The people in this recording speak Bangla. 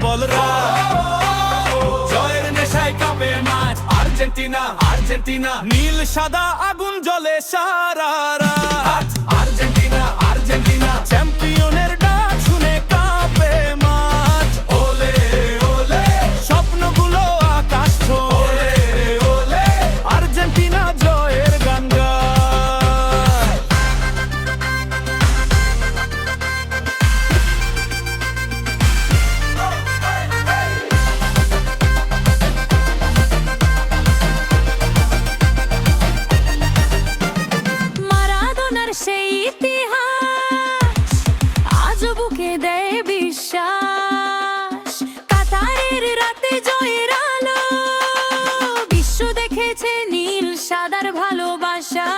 বলরা, জয়ের নেশায় কাঁপে মাঠ। আর্জেন্টিনা আর্জেন্টিনা, নীল সাদা আগুন জ্বলে সারা রাত। আর্জেন্টিনা আর্জেন্টিনা, চ্যাম্পিয়নের ডাক শুনে কাঁপে মাঠ। ওলে ওলে, স্বপ্নগুলো আকাশ ছোঁয়ে। ওলে ওলে, আর্জেন্টিনা জয়ের গান গায়। মারাদোনার সেই ইতিহাস আজ বুকে দেয় বিশ্বাস। কাতারের রাতে জয়ের আলো, বিশ্ব দেখেছে নীল সাদার ভালোবাসা।